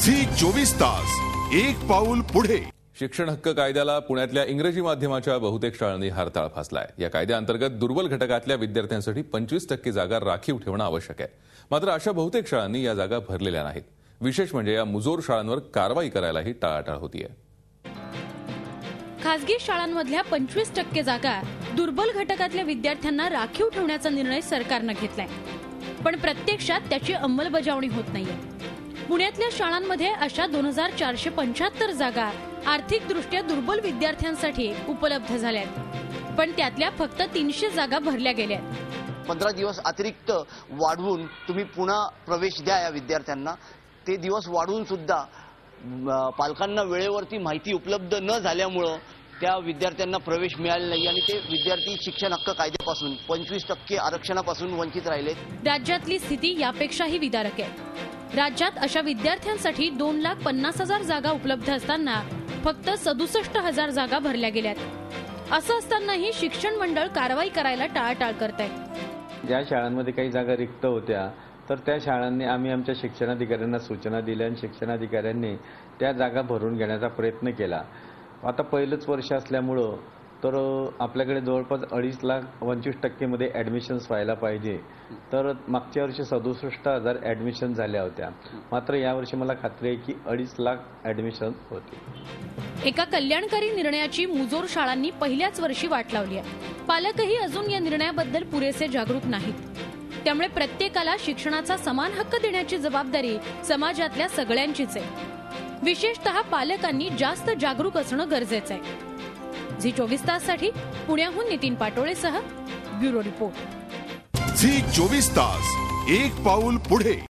Zee 24 तास एक पाऊल पुढे। शिक्षण हक्क कायद्याला पुण्यातल्या इंग्रजी माध्यमाच्या बहुतेक शाळांनी हरताळ फासलाय। या कायद्याअंतर्गत दुर्बल घटकातल्या विद्यार्थ्यांसाठी 25% जागा राखीव ठेवणं आवश्यक आहे। मात्र अशा बहुतेक शाळांनी या जागा भरलेल्या नाहीत। विशेष म्हणजे या मुजोर शाळांवर कारवाई करायलाही टाळाटाळ होतीये। खासगी शाळांमधल्या 25% जागा दुर्बल घटकातल्या विद्यार्थ्यांना राखीव ठेवण्याचा निर्णय सरकारनं घेतलाय, पण प्रत्यक्षात त्याची अंमलबजावणी होत नाहीये। पुण्यातल्या शाळांमध्ये अशा 2475 जागा आर्थिकदृष्ट्या दुर्बल विद्यार्थ्यांसाठी उपलब्ध झाल्या आहेत, पण त्यातल्या फक्त 300 जागा भरल्या गेल्या आहेत। 15 दिवस अतिरिक्त वाढवून तुम्ही पुन्हा प्रवेश द्या या विद्यार्थ्यांना। ते दिवस वाढवून सुद्धा पालकांना वेळेवरती माहिती उपलब्ध न झाल्यामुळे त्या विद्यार्थ्यांना प्रवेश मिळाला नाही आणि ते विद्यार्थी शिक्षण हक्क कायद्यापासून 25% आरक्षणापासून वंचित राहिले। राज्यातली स्थिती यापेक्षाही विदारक आहे। राज्यात अशा विद्यार्थ्यांसाठी 2,50,000 जागा उपलब्ध असताना फक्त 67,000 जागा भरल्या गेल्यात। असं असतानाही शिक्षण मंडळ कारवाई करायला टाळाटाळ करत आहे। ज्या शाळांमध्ये काही जागा रिक्त होत्या तर त्या शाळांनी आम्ही आमच्या शिक्षणाधिकाऱ्यांना सूचना दिल्या आणि शिक्षणाधिकाऱ्यांनी त्या जागा भरून घेण्याचा प्रयत्न केला। आता पहिलंच वर्ष असल्यामुळं तर आपल्याकडे जवळपास 2.25% मध्ये ॲडमिशन्स व्हायला पाहिजे, तर मागच्या वर्षी 67,000 ॲडमिशन झाल्या होत्या। मात्र यावर्षी मला खात्री आहे की 2.5 लाख ॲडमिशन होते। एका कल्याणकारी निर्णयाची मुजोर शाळांनी पहिल्याच वर्षी वाट लावली आहे। पालकही अजून या निर्णयाबद्दल पुरेसे जागरूक नाहीत, त्यामुळे प्रत्येकाला शिक्षणाचा समान हक्क देण्याची जबाबदारी समाजातल्या सगळ्यांचीच आहे। विशेषतः पालकांनी जास्त जागरूक असणं गरजेचं आहे। झी 24 ताससाठी पुण्याहून नितीन पाटोळेसह ब्युरो रिपोर्ट। झी 24 तास एक पाऊल पुढे।